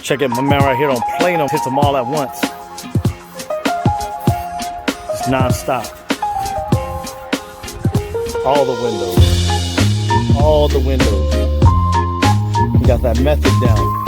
Check it, my man right here on Plano hits them all at once. It's non-stop. All the windows. All the windows. He got that method down.